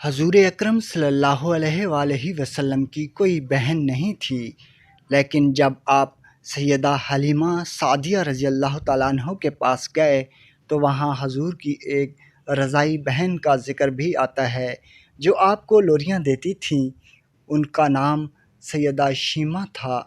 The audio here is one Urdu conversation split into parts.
حضور اکرم صلی اللہ علیہ وآلہ وسلم کی کوئی بہن نہیں تھی، لیکن جب آپ سیدہ حلیمہ سعدیہ رضی اللہ تعالیٰ عنہ کے پاس گئے تو وہاں حضور کی ایک رضائی بہن کا ذکر بھی آتا ہے جو آپ کو لوریاں دیتی تھیں۔ ان کا نام سیدہ شیمہ تھا۔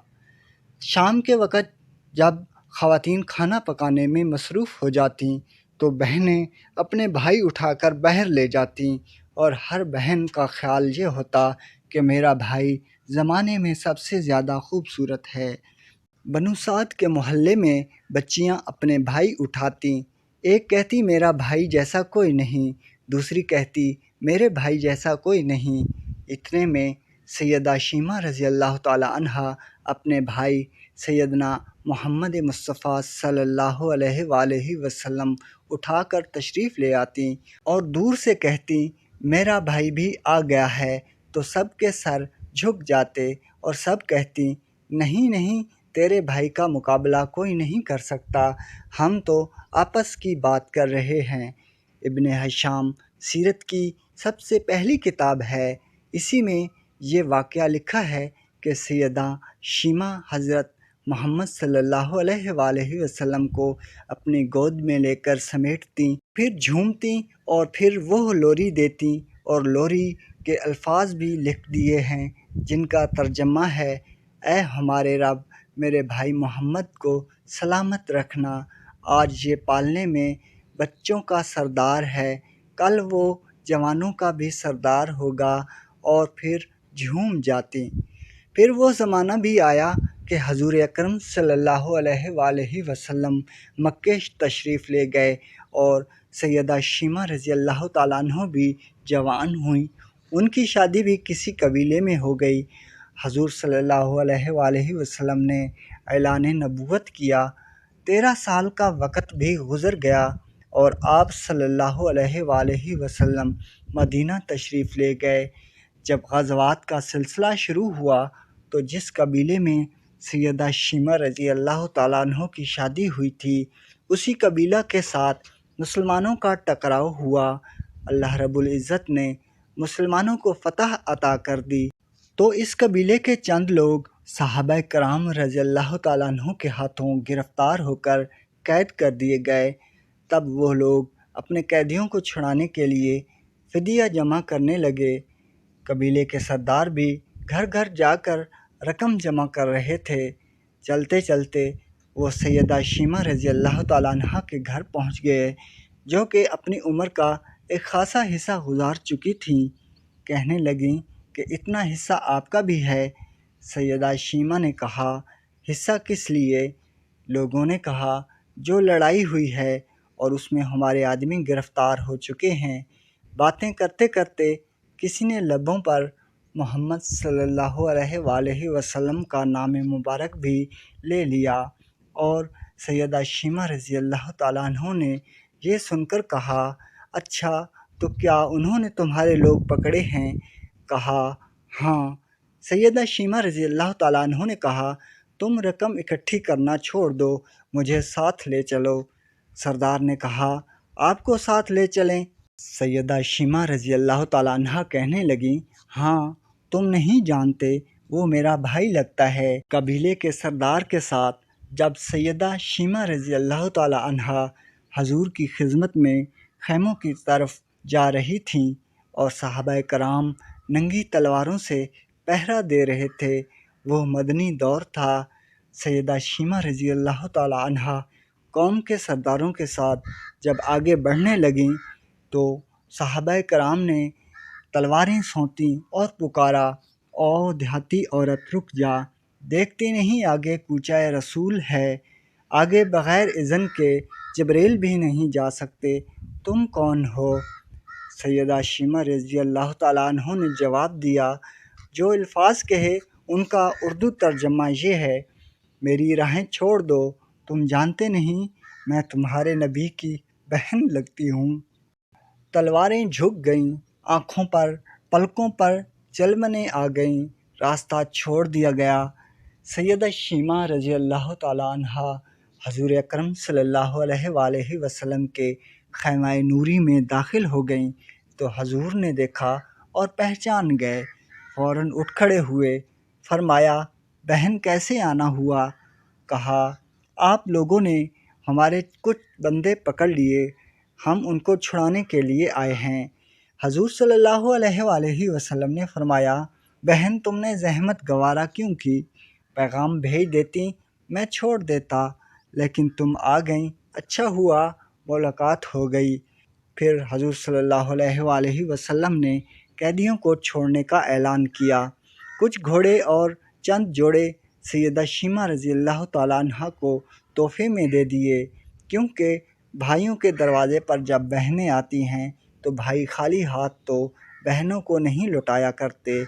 شام کے وقت جب خواتین کھانا پکانے میں مصروف ہو جاتیں تو بہنیں اپنے بھائی اٹھا کر باہر لے جاتیں، اور ہر بہن کا خیال یہ ہوتا کہ میرا بھائی زمانے میں سب سے زیادہ خوبصورت ہے۔ بنو سعد کے محلے میں بچیاں اپنے بھائی اٹھاتیں، ایک کہتی میرا بھائی جیسا کوئی نہیں، دوسری کہتی میرے بھائی جیسا کوئی نہیں۔ اتنے میں سیدہ شیمہ رضی اللہ تعالی عنہا اپنے بھائی سیدنا محمد مصطفیٰ صلی اللہ علیہ وآلہ وسلم اٹھا کر تشریف لے آتیں اور دور سے کہتی میرا بھائی بھی آ گیا ہے، تو سب کے سر جھک جاتے اور سب کہتی نہیں نہیں، تیرے بھائی کا مقابلہ کوئی نہیں کر سکتا، ہم تو آپس کی بات کر رہے ہیں۔ ابن ہشام سیرت کی سب سے پہلی کتاب ہے، اسی میں یہ واقعہ لکھا ہے کہ سیدہ شیمہ حضرت محمد صلی اللہ علیہ وآلہ وسلم کو اپنی گود میں لے کر سمیٹتیں، پھر جھومتیں اور پھر وہ لوری دیتیں، اور لوری کے الفاظ بھی لکھ دیے ہیں جن کا ترجمہ ہے اے ہمارے رب، میرے بھائی محمد کو سلامت رکھنا، آج یہ پالنے میں بچوں کا سردار ہے، کل وہ جوانوں کا بھی سردار ہوگا، اور پھر جھوم جاتی۔ پھر وہ زمانہ بھی آیا کہ حضور اکرم صلی اللہ علیہ وآلہ وسلم مکہ تشریف لے گئے اور سیدہ شیمہ رضی اللہ تعالیٰ عنہ بھی جوان ہوئیں۔ ان کی شادی بھی کسی قبیلے میں ہو گئی۔ حضور صلی اللہ علیہ وآلہ وسلم نے اعلان نبوت کیا، 13 سال کا وقت بھی گزر گیا اور آپ صلی اللہ علیہ وآلہ وسلم مدینہ تشریف لے گئے۔ جب غزوات کا سلسلہ شروع ہوا تو جس قبیلے میں سیدہ شیمہ رضی اللہ تعالیٰ عنہ کی شادی ہوئی تھی، اسی قبیلہ کے ساتھ مسلمانوں کا ٹکراؤ ہوا۔ اللہ رب العزت نے مسلمانوں کو فتح عطا کر دی تو اس قبیلے کے چند لوگ صحابہ کرام رضی اللہ تعالیٰ عنہ کے ہاتھوں گرفتار ہو کر قید کر دیے گئے۔ تب وہ لوگ اپنے قیدیوں کو چھڑانے کے لیے فدیہ جمع کرنے لگے۔ قبیلے کے سردار بھی گھر گھر جا کر رقم جمع کر رہے تھے۔ چلتے چلتے وہ سیدہ شیمہ رضی اللہ تعالیٰ عنہ کے گھر پہنچ گئے، جو کہ اپنی عمر کا ایک خاصا حصہ گزار چکی تھیں۔ کہنے لگیں کہ اتنا حصہ آپ کا بھی ہے؟ سیدہ شیمہ نے کہا حصہ کس لیے؟ لوگوں نے کہا جو لڑائی ہوئی ہے اور اس میں ہمارے آدمی گرفتار ہو چکے ہیں۔ باتیں کرتے کرتے کسی نے لبوں پر محمد صلی اللہ علیہ وآلہ وسلم کا نام مبارک بھی لے لیا، اور سیدہ شیمہ رضی اللہ تعالیٰ عنہ نے یہ سن کر کہا اچھا، تو کیا انہوں نے تمہارے لوگ پکڑے ہیں؟ کہا ہاں۔ سیدہ شیمہ رضی اللہ تعالیٰ عنہ نے کہا تم رقم اکٹھی کرنا چھوڑ دو، مجھے ساتھ لے چلو۔ سردار نے کہا آپ کو ساتھ لے چلیں؟ سیدہ شیمہ رضی اللہ تعالیٰ عنہ کہنے لگیں ہاں، تم نہیں جانتے وہ میرا بھائی لگتا ہے۔ قبیلے کے سردار کے ساتھ جب سیدہ شیمہ رضی اللہ تعالیٰ عنہ حضور کی خدمت میں خیموں کی طرف جا رہی تھیں اور صحابہ کرام ننگی تلواروں سے پہرا دے رہے تھے، وہ مدنی دور تھا۔ سیدہ شیمہ رضی اللہ تعالیٰ عنہ قوم کے سرداروں کے ساتھ جب آگے بڑھنے لگیں تو صحابہ کرام نے تلواریں سونتیں اور پکارا او دیہاتی عورت رک جا، دیکھتی نہیں آگے کوچہ رسول ہے، آگے بغیر اذن کے جبریل بھی نہیں جا سکتے، تم کون ہو؟ سیدہ شیمہ رضی اللہ تعالیٰ عنہ نے جواب دیا، جو الفاظ کہے ان کا اردو ترجمہ یہ ہے، میری راہیں چھوڑ دو، تم جانتے نہیں میں تمہارے نبی کی بہن لگتی ہوں۔ تلواریں جھک گئیں، آنکھوں پر پلکوں پر چلمنیں آ گئیں، راستہ چھوڑ دیا گیا۔ سیدہ شیمہ رضی اللہ تعالیٰ عنہ حضور اکرم صلی اللہ علیہ وآلہ وسلم کے خیمہ نوری میں داخل ہو گئیں تو حضور نے دیکھا اور پہچان گئے، فوراً اٹھ کھڑے ہوئے۔ فرمایا بہن کیسے آنا ہوا؟ کہا آپ لوگوں نے ہمارے کچھ بندے پکڑ لیے، ہم ان کو چھڑانے کے لیے آئے ہیں۔ حضور صلی اللہ علیہ وآلہ وسلم نے فرمایا بہن تم نے زحمت گوارا کیوں کی؟ پیغام بھیج دیتی، میں چھوڑ دیتا، لیکن تم آ گئیں، اچھا ہوا ملاقات ہو گئی۔ پھر حضور صلی اللہ علیہ وآلہ وسلم نے قیدیوں کو چھوڑنے کا اعلان کیا۔ کچھ گھوڑے اور چند جوڑے سیدہ شیمہ رضی اللہ تعالیٰ عنہ کو تحفے میں دے دیے، کیونکہ بھائیوں کے دروازے پر جب بہنیں آتی ہیں تو بھائی خالی ہاتھ تو بہنوں کو نہیں لوٹایا کرتے۔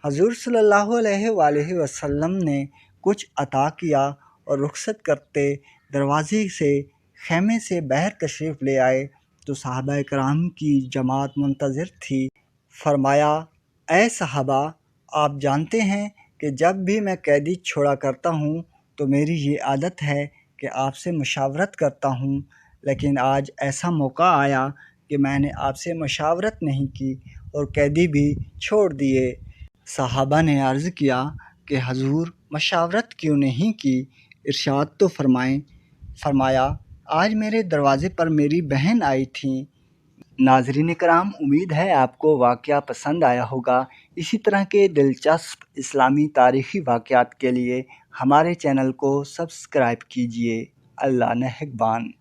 حضور صلی اللہ علیہ وآلہ وسلم نے کچھ عطا کیا اور رخصت کرتے دروازے سے خیمے سے باہر تشریف لے آئے تو صحابہ کرام کی جماعت منتظر تھی۔ فرمایا اے صحابہ، آپ جانتے ہیں کہ جب بھی میں قیدی چھوڑا کرتا ہوں تو میری یہ عادت ہے کہ آپ سے مشاورت کرتا ہوں، لیکن آج ایسا موقع آیا کہ میں نے آپ سے مشاورت نہیں کی اور قیدی بھی چھوڑ دیے۔ صحابہ نے عرض کیا کہ حضور مشاورت کیوں نہیں کی؟ ارشاد تو فرمائیں۔ فرمایا آج میرے دروازے پر میری بہن آئی تھیں۔ ناظرین کرام، امید ہے آپ کو واقعہ پسند آیا ہوگا۔ اسی طرح کے دلچسپ اسلامی تاریخی واقعات کے لیے ہمارے چینل کو سبسکرائب کیجیے۔ اللہ نگہبان۔